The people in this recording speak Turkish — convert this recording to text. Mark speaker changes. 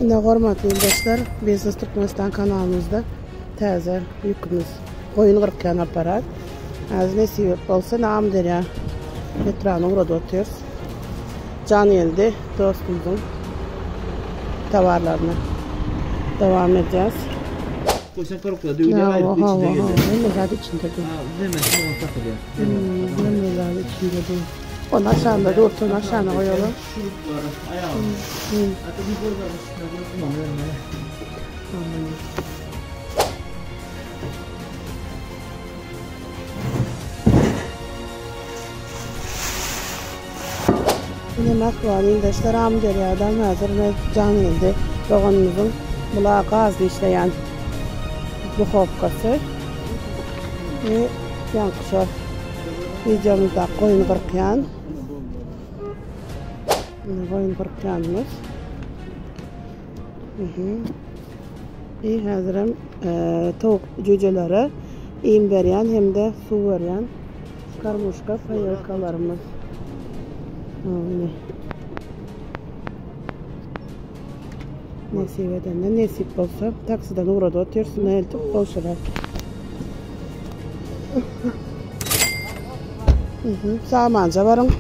Speaker 1: Yine hormatly dostlar, Business Turkmenistan kanalımızda təzə yükümüz koyun qırqyan aparat. Az ne sebep olsa nam der ya. Metranı burada oturuyoruz. Can geldi dostumuzun tavarlarına devam edeceğiz.
Speaker 2: Koysan korkla düğüne ayrı içinde gelir.
Speaker 1: Neler içinde değil.
Speaker 2: Demesin onu takılıyor.
Speaker 1: Neler içinde değil. Onu aşağıda dursun, aşağıda koyalım.
Speaker 2: Şurupları, ayağı. Hatta bir burada üstüne koyulmam önüne.
Speaker 1: Yemek var, arkadaşlar. Amderyadan hazır can geldi. Doğanımızın bulağı gazlı işleyen buxovkası. Ve yankışar videomuzda koyun qırqyan. Koyun qırqyanımız. Hazırım tavuk cüceleri iğim beryan hem de su beryan karmuşka fayolkalarımız. Nasip edenden nasip olsa taksiden uğradı otuyorsun eltip boşalar. Samanca varın.